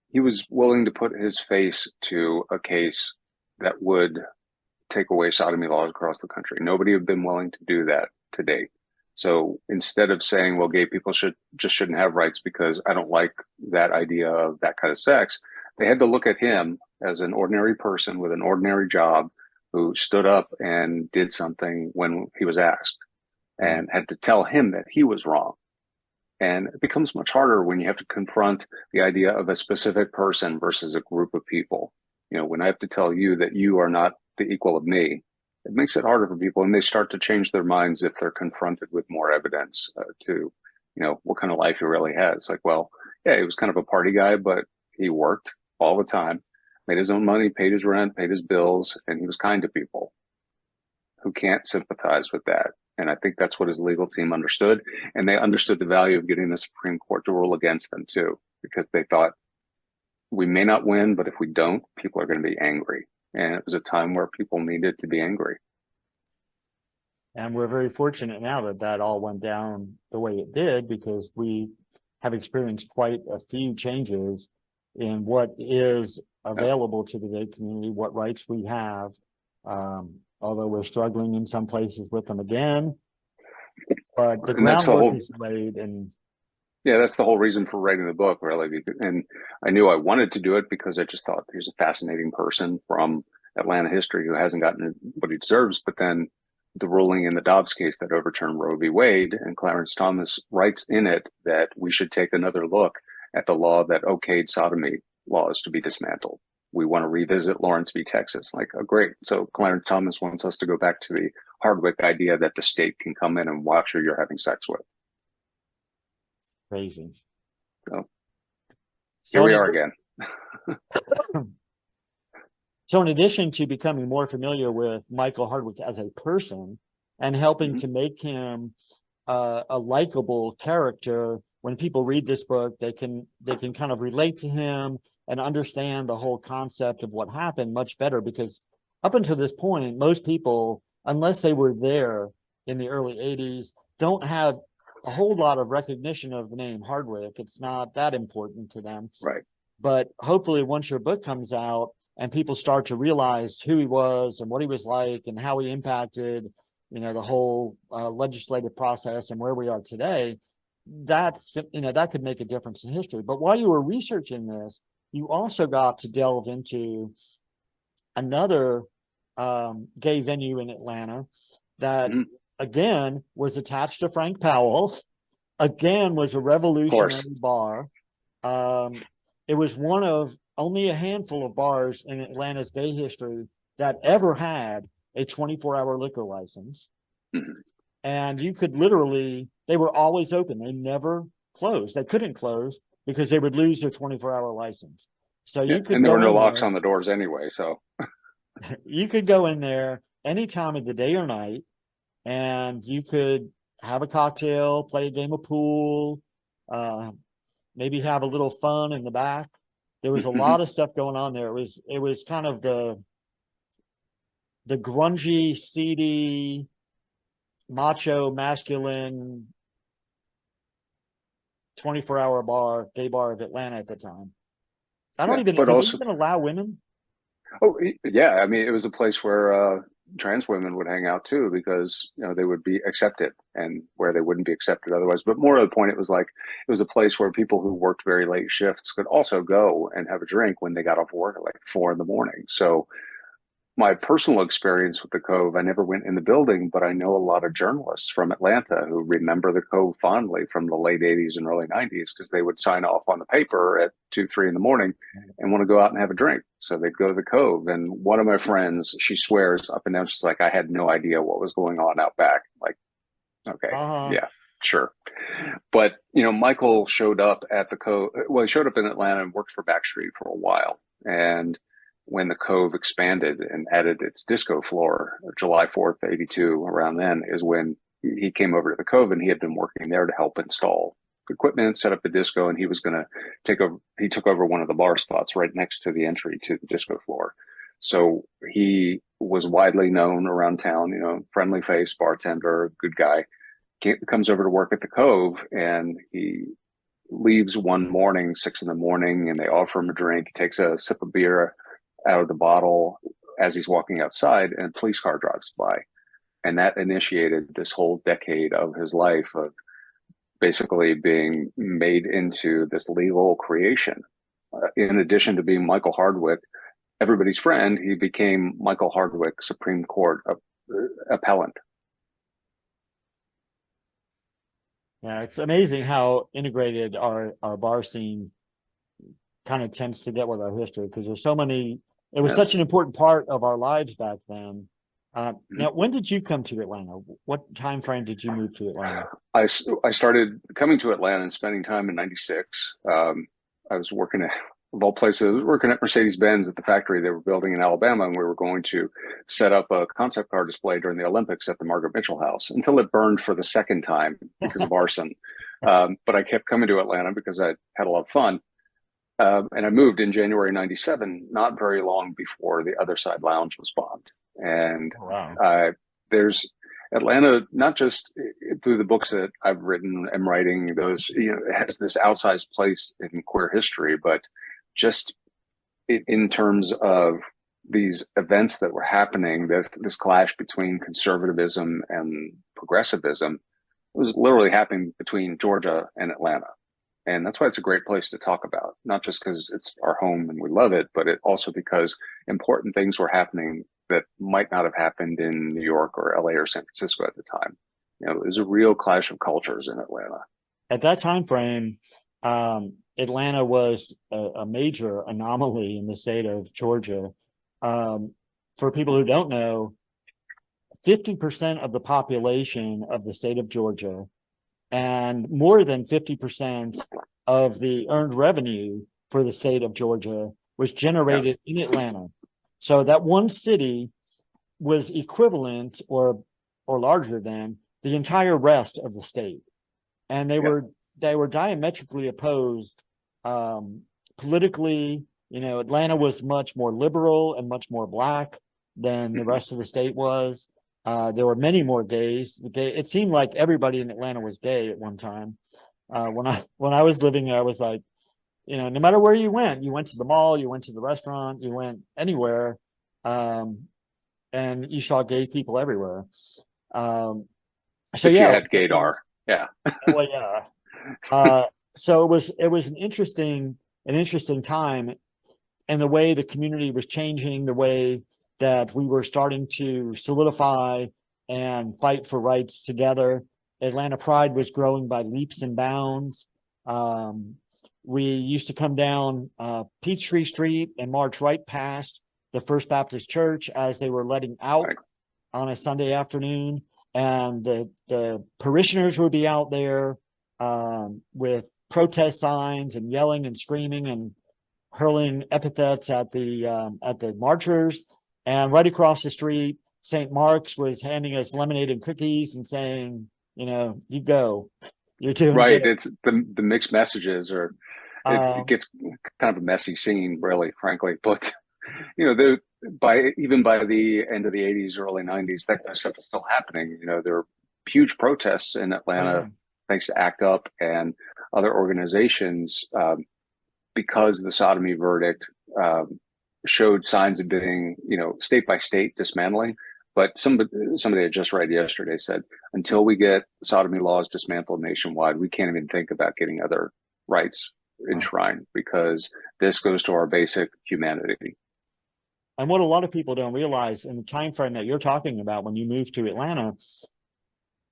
He was willing to put his face to a case that would take away sodomy laws across the country. Nobody had been willing to do that to date. So instead of saying, well, gay people shouldn't have rights because I don't like that idea of that kind of sex, they had to look at him as an ordinary person with an ordinary job who stood up and did something when he was asked, and had to tell him that he was wrong. And it becomes much harder when you have to confront the idea of a specific person versus a group of people. When I have to tell you that you are not the equal of me, it makes it harder for people, and they start to change their minds if they're confronted with more evidence to what kind of life he really has. Like, well, yeah, he was kind of a party guy, but he worked all the time, made his own money, paid his rent, paid his bills, and he was kind to people. Who can't sympathize with that? And I think that's what his legal team understood. And they understood the value of getting the Supreme Court to rule against them too, because they thought we may not win, but if we don't, people are going to be angry. And it was a time where people needed to be angry. And we're very fortunate now that that all went down the way it did, because we have experienced quite a few changes in what is available to the gay community, what rights we have. Although we're struggling in some places with them again, but the groundwork is laid. And yeah, that's the whole reason for writing the book, really. And I knew I wanted to do it because I just thought he's a fascinating person from Atlanta history who hasn't gotten what he deserves. But then the ruling in the Dobbs case that overturned Roe v. Wade, and Clarence Thomas writes in it that we should take another look at the law that okayed sodomy laws to be dismantled. We want to revisit Lawrence v. Texas. Like, oh, great. So Clarence Thomas wants us to go back to the Hardwick idea that the state can come in and watch who you're having sex with. Crazy. So here we are again. So in addition to becoming more familiar with Michael Hardwick as a person and helping to make him a likable character, when people read this book, they can kind of relate to him and understand the whole concept of what happened much better, because up until this point, most people, unless they were there in the early 80s, don't have a whole lot of recognition of the name Hardwick. It's not that important to them. Right. But hopefully once your book comes out and people start to realize who he was and what he was like and how he impacted, the whole legislative process and where we are today, that could make a difference in history. But while you were researching this, you also got to delve into another gay venue in Atlanta that, again, was attached to Frank Powell, again, was a revolutionary bar. It was one of only a handful of bars in Atlanta's gay history that ever had a 24-hour liquor license. And you could literally, they were always open. They never closed. They couldn't close because they would lose their 24-hour license. So you could, and there were no locks on the doors anyway. So you could go in there any time of the day or night, and you could have a cocktail, play a game of pool, maybe have a little fun in the back. There was a lot of stuff going on there. It was kind of the grungy, seedy, macho, masculine 24-hour bar, gay bar of Atlanta at the time. I don't even, did they even allow women? Oh, yeah. I mean, it was a place where trans women would hang out too, because they would be accepted, and where they wouldn't be accepted otherwise. But more to the point, it was a place where people who worked very late shifts could also go and have a drink when they got off work at like 4 a.m. So my personal experience with the Cove, I never went in the building, but I know a lot of journalists from Atlanta who remember the Cove fondly from the late 80s and early 90s, because they would sign off on the paper at 2, 3 in the morning and want to go out and have a drink. So they'd go to the Cove. And one of my friends, she swears up and down, she's like, I had no idea what was going on out back. Like, okay, yeah, sure. But, Michael showed up at the Cove. Well, he showed up in Atlanta and worked for Backstreet for a while. And when the Cove expanded and added its disco floor, July 4th, 82, around then is when he came over to the Cove, and he had been working there to help install equipment, set up the disco, and he was going to he took over one of the bar spots right next to the entry to the disco floor. So he was widely known around town, friendly face, bartender, good guy, comes over to work at the Cove, and he leaves one morning, 6 in the morning, and they offer him a drink. He takes a sip of beer out of the bottle as he's walking outside, and a police car drives by. And that initiated this whole decade of his life of basically being made into this legal creation. In addition to being Michael Hardwick, everybody's friend, he became Michael Hardwick, Supreme Court appellant. Yeah, it's amazing how integrated our bar scene kind of tends to get with our history, because there's so many. It was such an important part of our lives back then. Now, when did you come to Atlanta? What time frame did you move to Atlanta? I started coming to Atlanta and spending time in '96. I was working at, of all places, I was working at Mercedes-Benz at the factory they were building in Alabama, and we were going to set up a concept car display during the Olympics at the Margaret Mitchell House until it burned for the second time because of arson. But I kept coming to Atlanta because I had a lot of fun. And I moved in January '97, not very long before the Other Side Lounge was bombed. And Oh, wow. there's Atlanta, not just through the books that I've written and writing, those, it has this outsized place in queer history, but just in terms of these events that were happening, this clash between conservatism and progressivism was literally happening between Georgia and Atlanta. And that's why it's a great place to talk about, not just because it's our home and we love it, but also because important things were happening that might not have happened in New York or LA or San Francisco at the time. There's a real clash of cultures in Atlanta. At that time frame, Atlanta was a major anomaly in the state of Georgia. For people who don't know, 50% of the population of the state of Georgia and more than 50% of the earned revenue for the state of Georgia was generated in Atlanta. So that one city was equivalent or larger than the entire rest of the state. And they were diametrically opposed politically. Atlanta was much more liberal and much more black than the rest of the state was. There were many more gays. It seemed like everybody in Atlanta was gay at one time. When I was living there, I was like, no matter where you went to the mall, you went to the restaurant, you went anywhere, and you saw gay people everywhere. So you had gaydar. Yeah. Well, yeah. So it was an interesting time, and the way the community was changing, the way that we were starting to solidify and fight for rights together. Atlanta Pride was growing by leaps and bounds. We used to come down Peachtree Street and march right past the First Baptist Church as they were letting out on a Sunday afternoon. And the parishioners would be out there with protest signs and yelling and screaming and hurling epithets at the marchers. And right across the street, St. Mark's was handing us lemonade and cookies and saying, you go, you're doing right. good. It's the mixed messages, or it gets kind of a messy scene, really, frankly. But by the end of the '80s, early '90s, that kind of stuff is still happening. There were huge protests in Atlanta, thanks to ACT UP and other organizations, because the sodomy verdict showed signs of being, state by state dismantling. But somebody I just read yesterday said, until we get sodomy laws dismantled nationwide, we can't even think about getting other rights enshrined, because this goes to our basic humanity. And what a lot of people don't realize in the time frame that you're talking about, when you moved to Atlanta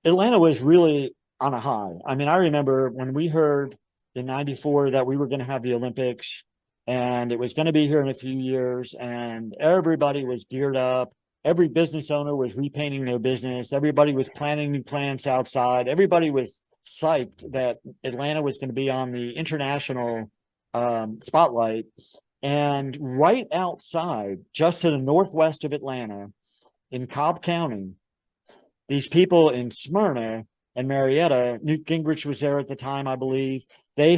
was really on a high. I mean, I remember when we heard in '94 that we were going to have the Olympics, and it was going to be here in a few years, and everybody was geared up. Every business owner was repainting their business. Everybody was planning new plants outside. Everybody was psyched that Atlanta was going to be on the international spotlight. And right outside, just to the northwest of Atlanta, in Cobb County, these people in Smyrna and Marietta, Newt Gingrich was there at the time, I believe. They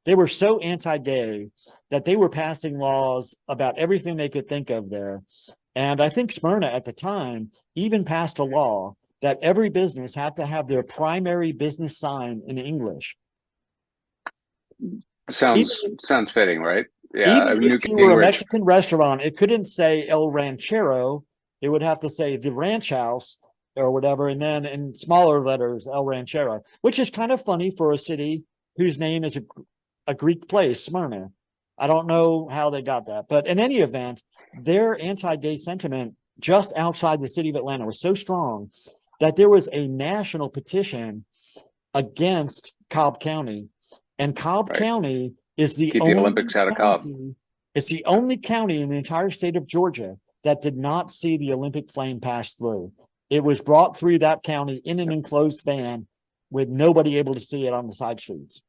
were so anti-gay that they were passing laws about everything they could think of there. And I think Smyrna at the time even passed a law that every business had to have their primary business sign in English. Sounds fitting, right? Yeah. Even if you were a Mexican restaurant, it couldn't say El Ranchero. It would have to say the Ranch House or whatever. And then in smaller letters, El Ranchero, which is kind of funny for a city whose name is a Greek place, Smyrna. I don't know how they got that. But in any event, their anti-gay sentiment just outside the city of Atlanta was so strong that there was a national petition against Cobb County. And Cobb County is the Keep the Olympics out of Cobb. It's the only county in the entire state of Georgia that did not see the Olympic flame pass through. It was brought through that county in an enclosed van with nobody able to see it on the side streets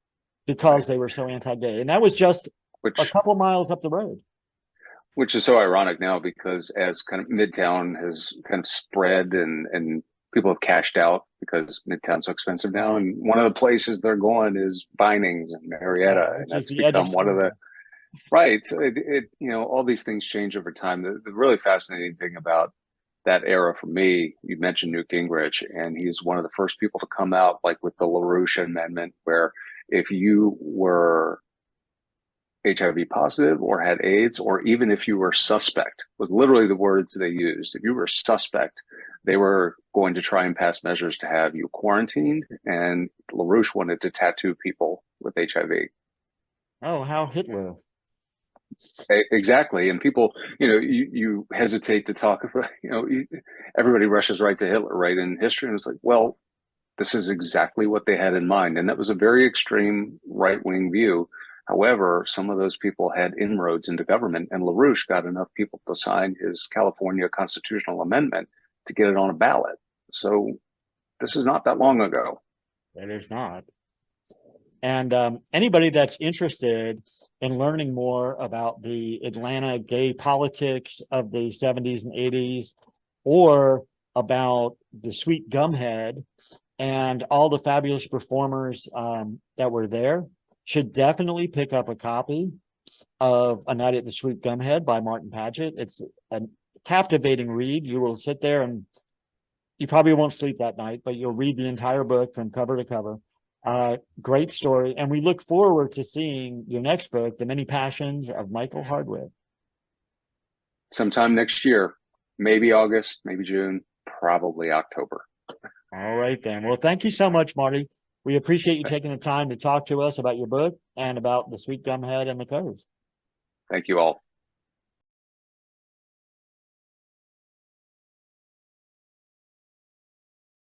because they were so anti-gay. And that was just a couple miles up the road. Which is so ironic now, because as kind of Midtown has kind of spread and people have cashed out because Midtown's so expensive now. And one of the places they're going is Vinings and Marietta. And that's become one of the, right. All these things change over time. The really fascinating thing about that era for me, you mentioned Newt Gingrich, and he's one of the first people to come out like with the LaRouche Amendment, where if you were HIV positive or had AIDS, or even if you were suspect, was literally the words they used. If you were suspect, they were going to try and pass measures to have you quarantined. And LaRouche wanted to tattoo people with HIV. Oh, how Hitler. Exactly. And people, you hesitate to talk about, everybody rushes right to Hitler, right, in history. And it's like, well, this is exactly what they had in mind. And that was a very extreme right-wing view. However, some of those people had inroads into government, and LaRouche got enough people to sign his California constitutional amendment to get it on a ballot. So this is not that long ago. It is not. And anybody that's interested in learning more about the Atlanta gay politics of the 70s and 80s, or about the Sweet Gumhead and all the fabulous performers that were there, should definitely pick up a copy of A Night at the Sweet Gumhead by Martin Padgett. It's a captivating read. You will sit there and you probably won't sleep that night, but you'll read the entire book from cover to cover. Great story. And we look forward to seeing your next book, The Many Passions of Michael Hardwick. Sometime next year, maybe August, maybe June, probably October. All right, then. Well, thank you so much, Marty. We appreciate you taking the time to talk to us about your book and about the Sweet Gumhead and the Cove. Thank you all.